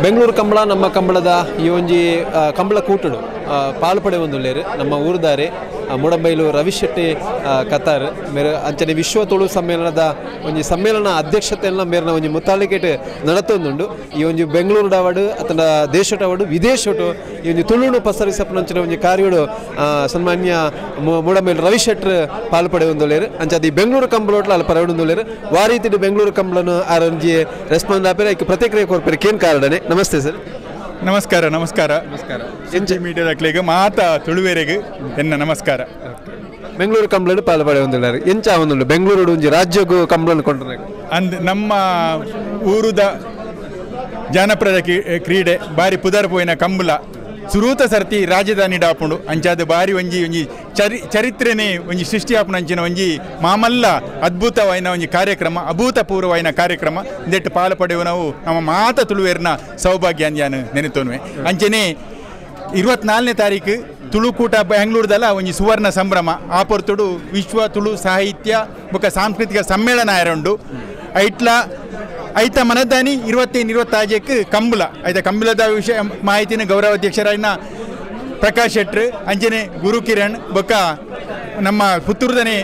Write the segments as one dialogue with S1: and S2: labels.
S1: ಬೆಂಗಳೂರು ಕಂಬಳ ನಮ್ಮ ಕಂಬಳದ ಈ ಒಂಜಿ ಕಂಬಳ ಕೂಟಡು ಪಾಲ್ಪಡೆ ಒಂದುಲ್ಲೇರು ನಮ್ಮ ಊರುದಾರೆ ಮೂಡಂಬೈಲು ರವಿಶೆಟ್ಟಿ ಕತಾರ್ ಮೇರೆ ಅಂಚನೆ ವಿಶ್ವ ತುಳು ಸಮ್ಮೇಳನದ ಒಂಜಿ ಸಮ್ಮೇಳನ ಅಧ್ಯಕ್ಷತೆಯನ್ನು ಮೇರಿನ ಒಂಜಿ ಮುತಾಲಿಕೆಟ್ ನಡತೊಂದುಂಡು ಈ ಒಂಜಿ ಬೆಂಗಳೂರು ಡಾವಡು ಅತನ ದೇಶಟವಡು ವಿದೇಶಟು ಈ ಒಂಜಿ ತುಳುನು ಪಸರಿಸಪ್ಪನಂಚಿನ ಒಂಜಿ ಕಾರ್ಯಗಳು ಸನ್ಮಾನ್ಯ ಮೂಡಂಬೈಲು ರವಿಶೆಟ್ರ್ ಪಾಲ್ಪಡೆ ಒಂದುಲ್ಲೇರು ಅಂಚದಿ ಬೆಂಗಳೂರು ಕಂಬಳೋಟ್ಲ ಅಲ್ಲಿ ಪರವಡು ಒಂದುಲ್ಲೇರು ವಾರೀತಿಡು ಬೆಂಗಳೂರು ಕಂಬಳನು ಆರಂಜಿ ರೆಸ್ಪಾಂಡ್ ಆಪೇರೆ ಐಕೆ ಪ್ರತಿಕ್ರಿಯೆ ಕೊರ್ಪೇರೆ ಕೇನ್ ಕಾರಣನೆ ನಮಸ್ತೆ ಸರ್
S2: ನಮಸ್ಕಾರ ನಮಸ್ಕಾರ ನಮಸ್ಕಾರ ಎಂಜಿ ಮೀಡಿಯಾದಾಕ್ಲೆಗೆ ಮಾತಾ ತುಳುವೇರೆಗೆ ಎನ್ನ ನಮಸ್ಕಾರ
S1: ಬೆಂಗಳೂರು ಕಂಬಳಡು ಪಾಲ್ಪಡೆ ಒಂದುಲ್ಲಾರು ಎಂಚ ಒಂದುಂಡು ಬೆಂಗಳೂರು ಒಂಜಿ ರಾಜ್ಯಗೂ ಕಂಬಳನ್ನು ಕೊಂಡ್ರೆ
S2: ಅಂದ್ ನಮ್ಮ ಊರುದ ಜನಪ್ರಿಯ ಕ್ರೀಡೆ ಬಾರಿ ಪುದರ್ ಪೋಯಿನ ಕಂಬಳ ಸುರೂತ ಸರ್ತಿ ರಾಜಧಾನಿ ಡಾಪುಂಡು ಅಂಚಾದ ಬಾರಿ ಒಂಜಿ ಒಂಜಿ ಚರಿತ್ರೆನೇ ಒಂಜಿ ಸೃಷ್ಟಿ ಆಪುಂಡು ಅಂಚಿನ ಒಂಜಿ ಮಾಮಲ್ಲ ಅದ್ಭುತವಾಯಿನ ಒಂಜಿ ಕಾರ್ಯಕ್ರಮ ಅಭೂತಪೂರ್ವವಾಯಿನ ಕಾರ್ಯಕ್ರಮ ಇಂದೆಟ್ಟು ಪಾಲ್ಪಡೆವು ನಾವು ನಮ್ಮ ಮಾತ ತುಳುವೇರಿನ ಸೌಭಾಗ್ಯ ಅಂದ್ಯಾನು ನೆನೆತೋನ್ವೆ ಅಂಚನೆ 24ನೇ ತಾರೀಕು ತುಳುಕೂಟ ಬೆಂಗಳೂರದಲ್ಲ ಒಂಜಿ ಸುವರ್ಣ ಸಂಭ್ರಮ ಆ ಪೊರ್ತುಡು ವಿಶ್ವ ತುಳು ಸಾಹಿತ್ಯ ಬೊಕ್ಕ ಸಾಂಸ್ಕೃತಿಕ ಸಮ್ಮೇಳನ ಆಯರುಂಡು ಐಟ್ಲ ಐತ ಮನದಾನಿ 25-26ಕ್ಕೆ ಕಂಬಳ ಐತ ಕಂಬಳದ ವಿಷಯ ಮಾಹಿತಿನ ಗೌರವಾಧ್ಯಕ್ಷರಾಯಿನ ಪ್ರಕಾಶ್ ಶೆಟ್ರ್ ಅಂಜನೆ ಗುರು ಕಿರಣ್ ಬೊಕ್ಕ ನಮ್ಮ ಪುತ್ತೂರ್ದನೆ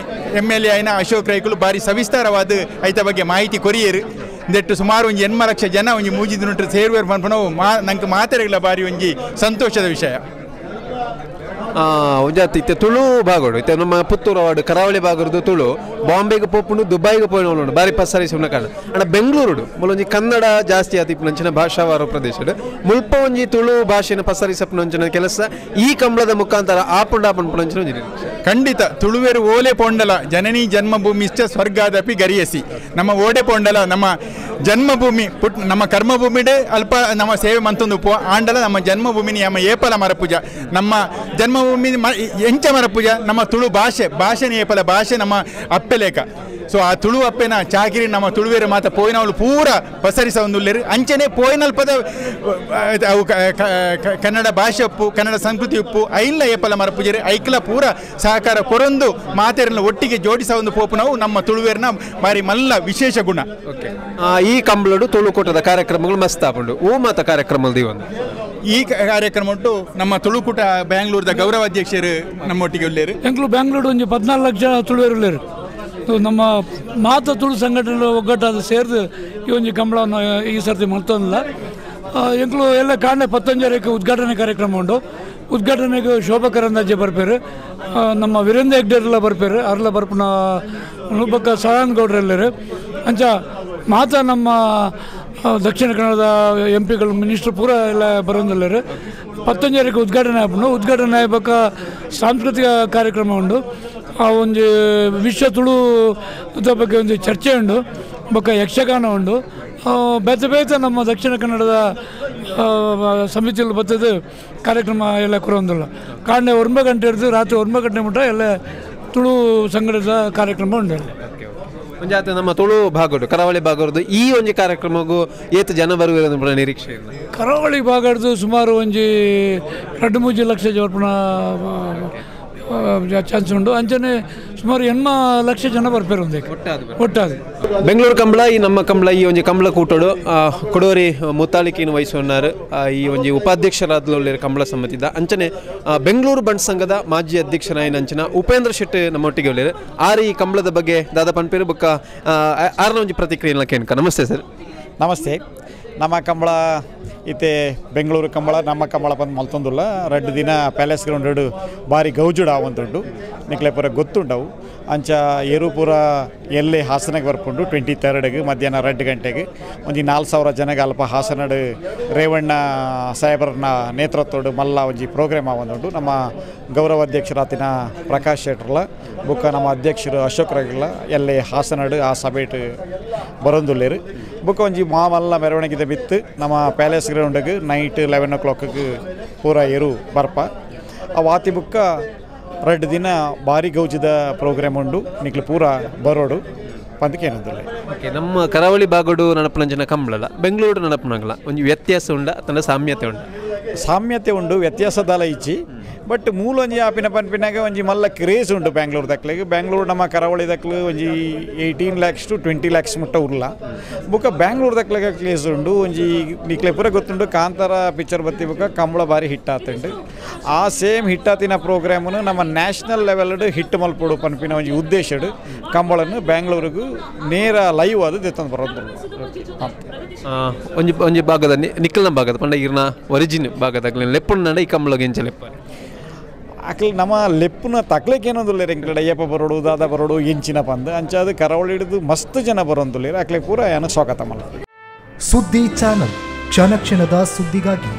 S2: MLA ಆಯ್ನ ಅಶೋಕ್ ರೈಕುಲು ಬಾರಿ ಸವಿಸ್ತಾರವಾದ ಐತ ಬಗ್ಗೆ ಮಾಹಿತಿ ಕೊರಿಯರು ಇಂದೆಟ್ಟು ಸುಮಾರು ಒಂಜಿ 8 ಲಕ್ಷ ಜನ ಒಂಜಿ ಮೂಜಿದ ನುಟ್ರು ಸೇರುವೇರು ಪನ್ಪನವು ನಂಗೆ ಮಾತಾಡಲ್ಲ ಬಾರಿ ಒಂಜಿ ಸಂತೋಷದ ವಿಷಯ
S1: ಒಂಜಾತಿ ಇತ್ತೆ ತುಳು ಭಾಗೋಡು ಇತ್ತೆ ನಮ್ಮ ಪುತ್ತೂರು ಅವಾರ್ಡ್ ಕರಾವಳಿ ಭಾಗದ್ದು ತುಳು ಬಾಂಬೆಗೆ ಪೋಪುಂಡು ದುಬೈಗೆ ಪೋಯಿನ ಬಾರಿ ಪಸರಿಸುನ ಕಾರಣ ಅಣ್ಣ ಬೆಂಗಳೂರು ಮೂಲೊಂಜಿ ಕನ್ನಡ ಜಾಸ್ತಿ ಆತಿಪ್ಪುನಂಚಿನ ಭಾಷಾವಾರ ಪ್ರದೇಶ ಮುಲ್ಪ ಒಂಜಿ ತುಳು ಭಾಷೆನ ಪಸರಿಸಪ್ಪುನಂಚಿನ ಕೆಲಸ ಈ ಕಂಬಳದ ಮುಖಾಂತರ ಆಪುಂಡಾಪನ್ಪುನಂಚಿನ ಒಂಜಿ
S2: ಖಂಡಿತ ತುಳುವೇರು ಓಲೆ ಪೊಂಡಲ ಜನನಿ ಜನ್ಮಭೂಮಿಶ್ಚ ಸ್ವರ್ಗಾದಪಿ ಗರಿಯಸಿ ನಮ್ಮ ಓಡೆ ಪೊಂಡಲ ನಮ್ಮ ಜನ್ಮಭೂಮಿ ನಮ್ಮ ಕರ್ಮಭೂಮಿಡೆ ಅಲ್ಪ ನಮ್ಮ ಸೇವೆ ಮಂತೊಂದು ಉಪ್ಪು ಆಂಡಲ ನಮ್ಮ ಜನ್ಮಭೂಮಿನಿ ನಮ್ಮ ಏಪಲ ಮರಪೂಜ ನಮ್ಮ ಜನ್ಮಭೂಮಿ ಎಂಚ ಮರಪೂಜ ನಮ್ಮ ತುಳು ಭಾಷೆನ ಏಪಲ ಭಾಷೆ ನಮ್ಮ ಅಪ್ಪೆಲೇಕ ಸೊ ಆ ತುಳು ಅಪ್ಪೆನ ಚಾಕಿರಿ ನಮ್ಮ ತುಳುವೇರು ಮಾತ ಪೋಯಿನವಳು ಪೂರ ಪಸರಿಸ ಒಂದುಲ್ಲೇರು ಅಂಚನೆ ಪೋಯಿನಲ್ಪದ ಅವು ಕನ್ನಡ ಭಾಷೆ ಉಪ್ಪು ಕನ್ನಡ ಸಂಸ್ಕೃತಿ ಉಪ್ಪು ಐಲ್ಲ ಏಪಲ ಮರಪೂಜರಿ ಐಕ್ಲ ಪೂರ ಸಹಕಾರ ಕೊರೊಂದು ಮಾತೆರನ್ನ ಒಟ್ಟಿಗೆ ಜೋಡಿಸ ಒಂದು ಪೋಪು ನಾವು ನಮ್ಮ ತುಳುವೇರಿನ ಬಾರಿ ಮಲ್ಲ ವಿಶೇಷ ಗುಣ.
S1: ಈ ಕಂಬಳಡು ತುಳುಕೂಟದ ಕಾರ್ಯಕ್ರಮಗಳು ಮಸ್ತ್ ಆಪುಂಡು ಓ ಮಾತ ಕಾರ್ಯಕ್ರಮದ
S2: ಈ ಕಾರ್ಯಕ್ರಮ ಉಂಟು ನಮ್ಮ ತುಳುಕೂಟ ಬೆಂಗಳೂರದ ಗೌರವಾಧ್ಯಕ್ಷರು ನಮ್ಮೊಟ್ಟಿಗೆ ಉಳ್ಳೇರು
S3: ಎಂಕ್ಲು ಬೆಂಗಳೂರು ಒಂದು 14 ಲಕ್ಷ ತುಳುವೇರು ಉಳ್ಳೇರು ನಮ್ಮ ಮಾತ ತುಳು ಸಂಘಟನೆ ಒಗ್ಗಟ್ಟಾದ ಸೇರಿದು ಈ ಒಂದು ಕಂಬಳವನ್ನು ಈ ಸರ್ತಿ ಮಾಡ್ತೋದಿಲ್ಲ ಎಂಕ್ಲು ಎಲ್ಲ ಕಾಣೆ 15 ಉದ್ಘಾಟನೆ ಕಾರ್ಯಕ್ರಮ ಉಂಟು ಉದ್ಘಾಟನೆಗೆ ಶೋಭಾ ಕರಂದಾಜೆ ಬರ್ಪೇರು ನಮ್ಮ ವೀರೇಂದ್ರ ಹೆಗ್ಡೆರೆಲ್ಲ ಬರ್ಪೇರು ಅರ್ಲ ಬರ್ಪನ ಬೊಕ್ಕ ಸದಾನಂದ ಗೌಡ್ರೆಲ್ಲರು ಅಂಚ ಮಾತ ನಮ್ಮ ದಕ್ಷಿಣ ಕನ್ನಡದ MP ಮಿನಿಸ್ಟ್ರು ಪೂರ ಎಲ್ಲ ಬರೋದಿಲ್ಲರು 15 ಉದ್ಘಾಟನೆ ಆಪುಂಡು ಉದ್ಘಾಟನೆ ಆಯ್ಬಕ್ಕ ಸಾಂಸ್ಕೃತಿಕ ಕಾರ್ಯಕ್ರಮ ಉಂಟು ಒಂದು ವಿಶ್ವ ತುಳು ಬಗ್ಗೆ ಒಂದು ಚರ್ಚೆ ಉಂಟು ಬೊಕ್ಕ ಯಕ್ಷಗಾನ ಉಂಟು ಬೇತೆ ನಮ್ಮ ದಕ್ಷಿಣ ಕನ್ನಡದ ಸಮಿತಿಯಲ್ಲಿ ಬರ್ತದೆ ಕಾರ್ಯಕ್ರಮ ಎಲ್ಲ ಕೊರೊಂದಿಲ್ಲ ಕಾಂಡೆ 9 ಗಂಟೆ ಹಿಡಿದು ರಾತ್ರಿ 9 ಗಂಟೆ ಮುಟ್ಟ ಎಲ್ಲ ತುಳು ಸಂಘಟದ ಕಾರ್ಯಕ್ರಮ ಉಂಟು
S1: ಒಂಜಾತ ನಮ್ಮ ತುಳು ಭಾಗಡು ಕರಾವಳಿ ಭಾಗದ್ದು ಈ ಒಂಜಿ ಕಾರ್ಯಕ್ರಮಗೂ ಏತು ಜನ ಬರುವ ನಿರೀಕ್ಷೆ
S3: ಕರಾವಳಿ ಭಾಗದ್ದು ಸುಮಾರು ಒಂಜಿ 2-3 ಲಕ್ಷ ಜನ ಚಾನ್ಸ್ ಉಂಟು ಅಂಚನೆ ಸುಮಾರು 8 ಲಕ್ಷ ಜನ ಬರ್ಪೇರು ಒಟ್ಟಾದ
S1: ಬೆಂಗಳೂರು ಕಂಬಳ ಈ ನಮ್ಮ ಕಂಬಳ ಈ ಒಂಜಿ ಕಂಬಳ ಕೂಟೋಡು ಕೊಡೋರಿ ಮುತ್ತಾಳಿಕೆಯನ್ನು ವಹಿಸುವన్నారు ಈ ಒಂಜಿ ಉಪಾಧ್ಯಕ್ಷರಾದ ಕಂಬಳ ಸಮಿತಿದ ಅಂಚನೆ ಬೆಂಗಳೂರು ಬಂಡ್ ಸಂಘದ ಮಾಜಿ ಅಧ್ಯಕ್ಷರಾಯಿನ ಅಂಚನ ಉಪೇಂದ್ರ ಶೆಟ್ಟಿ ನಮ್ಮೊಟ್ಟಿಗೆ ಒಳ್ಳೆಯರು ಈ ಕಂಬಳದ ಬಗ್ಗೆ ದಾದಾ ಪನ್ಪೇರು ಬೊಕ್ಕ ಆರನ ಒಂಜಿ ಪ್ರತಿಕ್ರಿಯೆ ಕೇನ್ಕ ನಮಸ್ತೆ ಸರ್.
S4: ನಮಸ್ತೆ. ನಮ್ಮ ಕಂಬಳ ಇತ್ತೆ ಬೆಂಗಳೂರು ಕಂಬಳ ನಮ್ಮ ಕಂಬಳ ಬಂದು ಮಲ್ತೊಂದುಲ್ಲ 2 ದಿನ ಪ್ಯಾಲೇಸ್ ಗ್ರೌಂಡ್ ಬಾರಿ ಗೌಜುಡ ಆವಂತುಂಡು ನಿಕ್ಲೆ ಪೂರ ಗೊತ್ತುಂಡವು ಅಂಚ ಏರು ಪೂರ ಎಲ್ಲೇ ಹಾಸನಕ್ಕೆ ಬರ್ಪುಂಡು 23ಗೆ ಮಧ್ಯಾಹ್ನ 2 ಗಂಟೆಗೆ ಒಂದು 4,000 ಜನಗೆ ಅಲ್ಪ ಹಾಸನಡು ರೇವಣ್ಣ ಸಾಹೇಬರನ್ನ ನೇತೃತ್ವಡು ಮಲ್ಲ ಒಂಜಿ ಪ್ರೋಗ್ರಾಮ್ ಆವಂದುಂಡು ನಮ್ಮ ಗೌರವಾಧ್ಯಕ್ಷರಾತಿನ ಪ್ರಕಾಶ್ ಶೆಟ್ರಲ್ಲ ಬುಕ್ಕ ನಮ್ಮ ಅಧ್ಯಕ್ಷರು ಅಶೋಕ್ ರೈಕಲ್ಲ ಎಲ್ಲೇ ಹಾಸನಡು ಆ ಸಭೆಟ್ ಬರೋಂದುಲ್ಲೇರು ಬುಕ್ಕ ಒಂಜಿ ಮಾಮಲ್ಲ ಮೆರವಣಿಗೆ ಬಿತ್ತು ನಮ್ಮ ಪ್ಯಾಲೇಸ್ ಗ್ರೌಂಡ್ಗೆ ನೈಟ್ 11 o'clockಗೆ ಪೂರ ಏರು ಬರ್ಪ ಆ ವಾತಿ ಬುಕ್ಕ 2 ದಿನ ಭಾರಿ ಗೌಜಿದ ಪ್ರೋಗ್ರಾಮ್ ಉಂಡು ನಿಕ್ಲು ಪೂರ ಬರೋಡು ಪಂದಕೇನಂದಿಲ್ಲ.
S1: ಓಕೆ ನಮ್ಮ ಕರಾವಳಿ ಭಾಗಡು ನಡಪನಂಚಿನ ಕಂಬಳಲ್ಲ ಬೆಂಗಳೂರು ನಡಪನಂಗಲ ಒಂದು ವ್ಯತ್ಯಾಸ ಉಂಡ ಅಥವಾ ಸಾಮ್ಯತೆ ಉಂಡ
S4: ಸಾಮ್ಯತೆ ಉಂಡು ವ್ಯತ್ಯಾಸದಲ್ಲ ಇಚ್ಚಿ ಬಟ್ ಮೂಲ ಒಂಜಿ ಆಪಿನ ಪನ್ಪಿನಾಗ ಒಂಜಿ ಮಲ್ಲ ಕ್ರೇಜ್ ಉಂಟು ಬ್ಯಾಂಗ್ಳೂರ್ ದಕ್ಲೆಗೆ ಬ್ಯಾಂಗ್ಳೂರು ನಮ್ಮ ಕರಾವಳಿ ದಕ್ಲು ಒಂಜಿ 18 lakhs to 20 lakhs ಮುಟ್ಟ ಉರ್ಲ ಬುಕ್ಕ ಬ್ಯಾಂಗ್ಳೂರ್ ದಕ್ಲೆಗೆ ಕ್ರೇಜ್ ಉಂಡು ಒಂಜಿ ನಿಕ್ಲೆ ಪೂರ ಗೊತ್ತುಂಡು ಕಾಂತಾರ ಪಿಕ್ಚರ್ ಬತ್ತಿ ಬುಕ್ಕ ಕಂಬಳ ಬಾರಿ ಹಿಟ್ ಆತುಂಡು ಆ ಸೇಮ್ ಹಿಟ್ ಆತಿನ ಪ್ರೋಗ್ರಾಮನ್ನು ನಮ್ಮ ನ್ಯಾಷನಲ್ ಲೆವೆಲ್ಡ್ ಹಿಟ್ ಮಲ್ಪಡು ಪನ್ಪಿನ ಒಂಜಿ ಉದ್ದೇಶಡು ಕಂಬಳನ್ನು ಬ್ಯಾಂಗ್ಳೂರಿಗೂ ನೇರ ಲೈವ್ ಅದು ದೆತ್ತಂದು ಬರೋದು
S1: ಒಂಜಿ ಭಾಗದ ನಿಕ್ಕಲ್ನ ಭಾಗದ ಪಂಡ ಇರ್ನ ಒರಿಜಿನ್ ಭಾಗದ ಲೆಪ್ಪುಣ್ಣ ಈ ಕಂಬಳಗೆ ಎಂಚ ಲೆಪ್ಪ
S4: ಅಕ್ಲೆ ನಮ್ಮ ಲೆಪ್ಪುನ ತಕ್ಲೇಕೇನೊಂದುಲ್ಲೇರು ಎಂಕಡೆ ಅಯ್ಯಪ್ಪ ಬರೋಡು ದಾದ ಬರೋಡು ಎಂಚಿನ ಪಂದು ಅಂಚಾದ ಕರಾವಳಿ ಹಿಡಿದು ಮಸ್ತ್ ಜನ ಬರೋಂದುಲ್ಲೇರು ಅಕ್ಲೆ ಪೂರ ಏನೋ ಸ್ವಾಗತ ಮಲ್ಲ
S5: ಸುದ್ದಿ ಚಾನಲ್ ಕ್ಷಣ ಕ್ಷಣದ ಸುದ್ದಿಗಾಗಿ